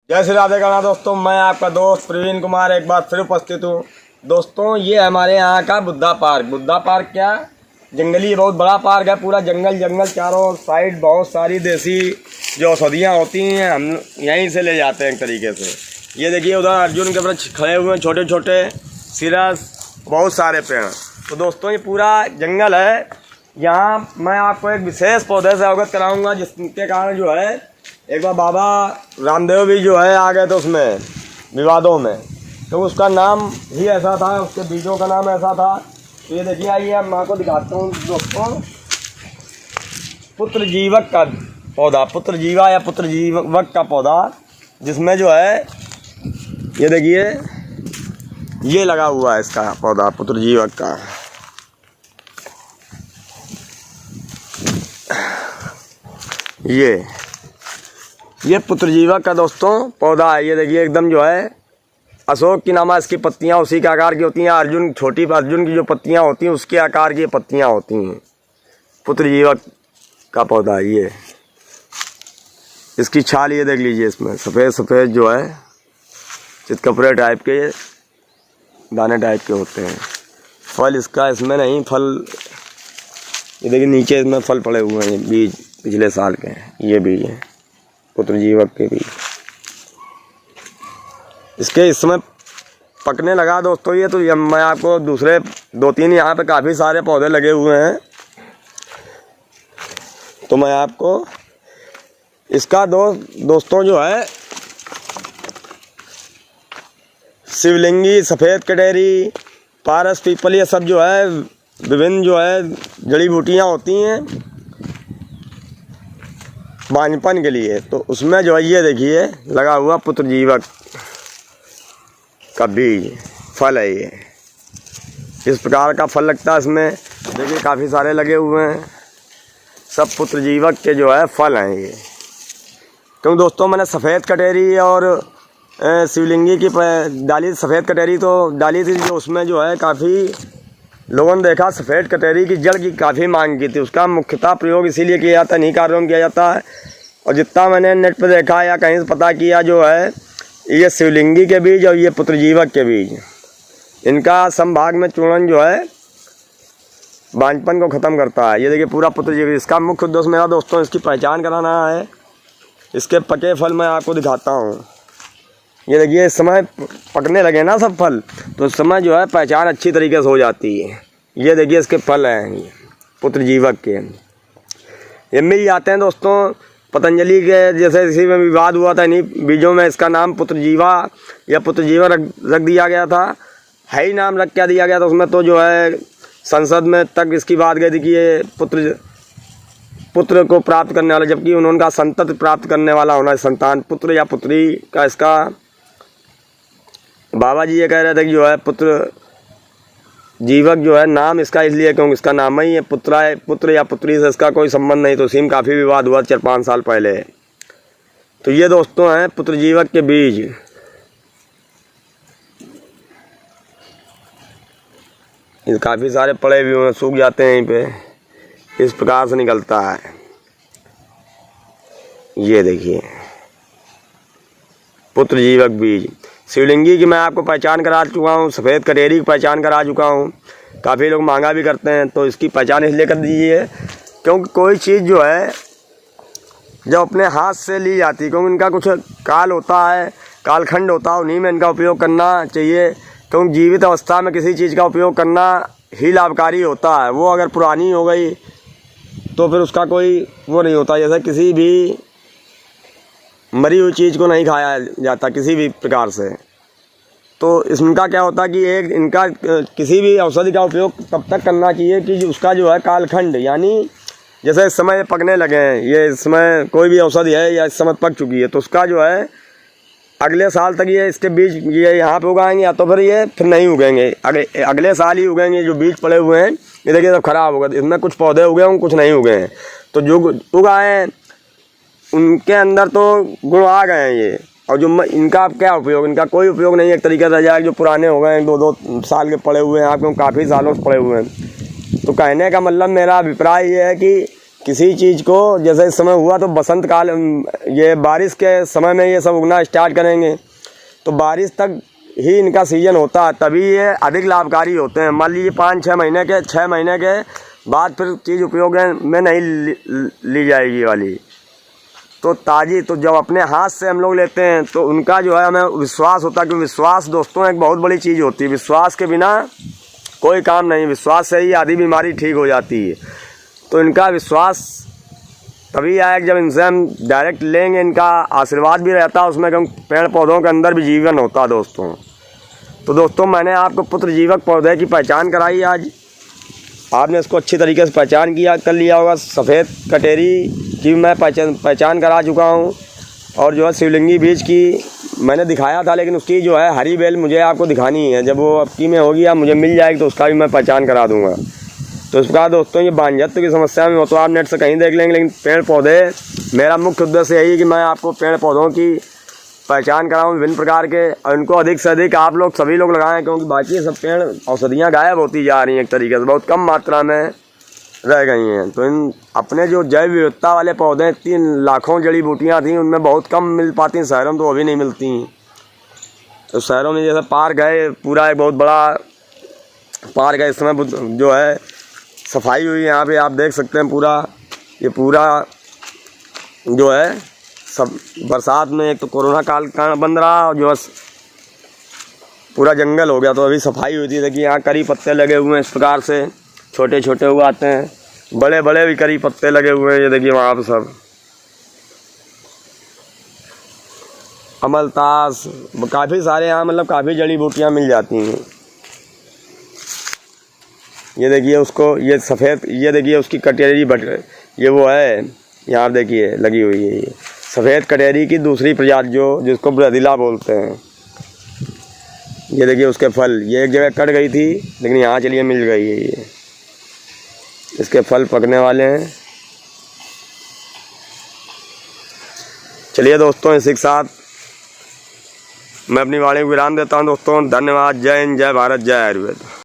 जय श्री राधे कृष्णा दोस्तों, मैं आपका दोस्त प्रवीण कुमार एक बार फिर उपस्थित हूँ। दोस्तों ये हमारे यहाँ का बुद्धा पार्क क्या जंगली बहुत बड़ा पार्क है। पूरा जंगल चारों साइड बहुत सारी देसी जो औषधियाँ होती हैं हम यहीं से ले जाते हैं एक तरीके से। ये देखिए उधर अर्जुन के वृक्ष खड़े हुए हैं, छोटे छोटे सिरस, बहुत सारे पेड़। तो दोस्तों ये पूरा जंगल है। यहाँ मैं आपको एक विशेष पौधे से अवगत कराऊंगा जिसके कारण जो है एक बार बाबा रामदेव भी जो है आ गए थे उसमें विवादों में, तो उसका नाम ही ऐसा था, उसके बीजों का नाम ऐसा था। तो ये देखिए, आइए मैं आपको दिखाता हूँ दोस्तों, पुत्र जीवक का पौधा, पुत्र जीवा या पुत्र जीवक का पौधा, जिसमें जो है ये देखिए ये लगा हुआ है इसका पौधा पुत्र जीवक का। ये पुत्र जीवक का दोस्तों पौधा है। ये देखिए एकदम जो है अशोक की नामा इसकी पत्तियां उसी के आकार की होती हैं। अर्जुन की जो पत्तियां होती हैं उसके आकार की पत्तियां होती हैं। पुत्र जीवक का पौधा ये, इसकी छाल ये देख लीजिए, इसमें सफ़ेद सफ़ेद जो है चितकपरे टाइप के दाने टाइप के होते हैं। फल इसका इसमें नहीं, फल ये देखिए नीचे इसमें फल पड़े हुए हैं, बीज पिछले साल के हैं, ये बीज हैं पुत्र जीवक के बीज। इसके इस समय पकने लगा दोस्तों ये, तो मैं आपको दूसरे 2-3 यहाँ पे काफ़ी सारे पौधे लगे हुए हैं, तो मैं आपको इसका दोस्तों जो है शिवलिंगी, सफ़ेद कटेरी, पारस, पीपल, ये सब जो है विभिन्न जो है जड़ी बूटियाँ होती हैं बांझपन के लिए। तो उसमें जो है ये देखिए लगा हुआ पुत्र जीवक का बीज, फल है ये। इस प्रकार का फल लगता है इसमें, देखिए काफ़ी सारे लगे हुए हैं, सब पुत्र जीवक के जो है फल हैं ये। क्योंकि दोस्तों मैंने सफ़ेद कटेरी और शिवलिंगी की डाली, सफ़ेद कटेरी तो डाली थी, जो उसमें जो है काफ़ी लोगों ने देखा सफ़ेद कटेरी की जड़ की काफ़ी मांग की थी। उसका मुख्यतः प्रयोग इसीलिए किया जाता है, इन्हीं कार्यों में किया जाता है। और जितना मैंने नेट पर देखा या कहीं से पता किया, जो है ये शिवलिंगी के बीज और ये पुत्र जीवक के बीज, इनका संभाग में चूर्ण जो है बांझपन को ख़त्म करता है। ये देखिए पूरा पुत्र जीवक। इसका मुख्य उद्देश्य मेरा दोस्तों इसकी पहचान कराना है। इसके पके फल मैं आपको दिखाता हूँ। ये देखिए इस समय पकने लगे ना सब फल, तो उस समय जो है पहचान अच्छी तरीके से हो जाती है। ये देखिए इसके फल हैं ये पुत्र जीवक के, ये मिल जाते हैं दोस्तों पतंजलि के। जैसे इसी में विवाद हुआ था, इन्हीं बीजों में इसका नाम पुत्र जीवा या पुत्र जीवा रख दिया गया था, है ही नाम रख क्या दिया गया था उसमें। तो जो है संसद में तक इसकी बात गई थी कि ये पुत्र को प्राप्त करने वाला, जबकि उन्होंने संतति प्राप्त करने वाला होना, संतान, पुत्र या पुत्री का इसका बाबा जी ये कह रहे थे कि जो है पुत्र जीवक जो है नाम इसका इसलिए क्योंकि इसका नाम ही है पुत्र या पुत्री से इसका कोई संबंध नहीं। तो इसी में काफ़ी विवाद हुआ 4-5 साल पहले। तो ये दोस्तों हैं पुत्र जीवक के बीज। ये काफ़ी सारे पड़े भी हुए, सूख जाते हैं यहीं पे, इस प्रकार से निकलता है। ये देखिए पुत्र जीवक बीज। शिवलिंगी की मैं आपको पहचान करा चुका हूँ, सफ़ेद कटेरी की पहचान करा चुका हूँ। काफ़ी लोग महंगा भी करते हैं, तो इसकी पहचान इसलिए कर दीजिए क्योंकि कोई चीज़ जो है जब अपने हाथ से ली जाती है, क्योंकि इनका कुछ काल होता है, कालखंड होता है, उन्हीं में इनका उपयोग करना चाहिए। क्योंकि जीवित अवस्था में किसी चीज़ का उपयोग करना ही लाभकारी होता है। वो अगर पुरानी हो गई तो फिर उसका कोई वो नहीं होता। जैसे किसी भी मरी हुई चीज़ को नहीं खाया जाता किसी भी प्रकार से। तो इसका क्या होता है कि एक इनका किसी भी औषधि का उपयोग तब तक करना चाहिए कि उसका जो है कालखंड, यानी जैसे इस समय पकने लगे हैं, ये इस समय कोई भी औषधि है या इस समय पक चुकी है, तो उसका जो है अगले साल तक ये इसके बीज ये यहाँ पे उगाएंगे, या तो फिर ये फिर नहीं उगेंगे, अगले साल ही उगेंगे। जो बीज पड़े हुए हैं ये देखिए सब खराब हो गए, इसमें कुछ पौधे उगे होंगे, कुछ नहीं उगे हैं। तो जो उगाए हैं उनके अंदर तो गुण आ गए हैं ये, और जो इनका अब क्या उपयोग, इनका कोई उपयोग नहीं एक तरीके से जाए। जो पुराने हो गए हैं, 2-2 साल के पड़े हुए हैं, आपको काफ़ी सालों से पड़े हुए हैं। तो कहने का मतलब मेरा अभिप्राय ये है कि किसी चीज़ को, जैसे इस समय हुआ तो बसंत काल, ये बारिश के समय में ये सब उगना स्टार्ट करेंगे, तो बारिश तक ही इनका सीजन होता है, तभी ये अधिक लाभकारी होते हैं। मान लीजिए 5-6 महीने के 6 महीने के बाद फिर चीज़ उपयोग में नहीं ली जाएगी वाली। तो ताज़ी, तो जब अपने हाथ से हम लोग लेते हैं तो उनका जो है हमें विश्वास होता है, कि विश्वास दोस्तों एक बहुत बड़ी चीज़ होती है। विश्वास के बिना कोई काम नहीं, विश्वास से ही आधी बीमारी ठीक हो जाती है। तो इनका विश्वास तभी आएगा जब इनसे हम डायरेक्ट लेंगे, इनका आशीर्वाद भी रहता है उसमें, क्योंकि पेड़ पौधों के अंदर भी जीवन होता है दोस्तों। तो दोस्तों मैंने आपको पुत्र जीवक पौधे की पहचान कराई आज, आपने इसको अच्छी तरीके से पहचान कर लिया होगा। सफ़ेद कटेरी की मैं पहचान करा चुका हूँ, और जो है शिवलिंगी बीज की मैंने दिखाया था, लेकिन उसकी जो है हरी बेल मुझे आपको दिखानी है। जब वो अबकी में होगी या मुझे मिल जाएगी तो उसका भी मैं पहचान करा दूँगा। तो इस प्रकार दोस्तों ये बांझत्व की समस्या में हो तो आप नेट से कहीं देख लेंगे, लेकिन पेड़ पौधे, मेरा मुख्य उद्देश्य यही है कि मैं आपको पेड़ पौधों की पहचान कराऊँ विभिन्न प्रकार के, और इनको अधिक से अधिक आप लोग सभी लोग लगाएं, क्योंकि बाकी सब पेड़ औषधियाँ गायब होती जा रही हैं, एक तरीके से बहुत कम मात्रा में रह गई हैं। तो इन अपने जो जैव विविधता वाले पौधे, 3 लाखों जड़ी बूटियाँ थी, उनमें बहुत कम मिल पाती हैं, शहरों में तो अभी नहीं मिलती। तो शहरों में जैसे पार्क है, पूरा एक बहुत बड़ा पार्क है, इस समय जो है सफाई हुई है, यहाँ पे आप देख सकते हैं पूरा, ये पूरा जो है सब बरसात में, एक तो कोरोना काल का बंद रहा, और जो है पूरा जंगल हो गया, तो अभी सफाई हुई थी। देखिए यहाँ करी पत्ते लगे हुए हैं, इस प्रकार से छोटे छोटे उगाते हैं, बड़े बड़े भी करी पत्ते लगे हुए हैं। ये देखिए वहाँ पर सब अमलतास, काफ़ी सारे यहाँ मतलब काफ़ी जड़ी बूटियाँ मिल जाती हैं। ये देखिए उसको, ये सफ़ेद, ये देखिए उसकी कटेरी ये वो है, यहाँ देखिए लगी हुई है, ये सफ़ेद कटेरी की दूसरी प्रजाति जिसको ब्रदिला बोलते हैं। ये देखिए उसके फल, ये एक जगह कट गई थी लेकिन यहाँ चलिए मिल गई है, ये इसके फल पकने वाले हैं। चलिए दोस्तों, इसी के साथ मैं अपनी वाणी को विराम देता हूँ दोस्तों। धन्यवाद। जय हिंद, जय भारत, जय आयुर्वेद।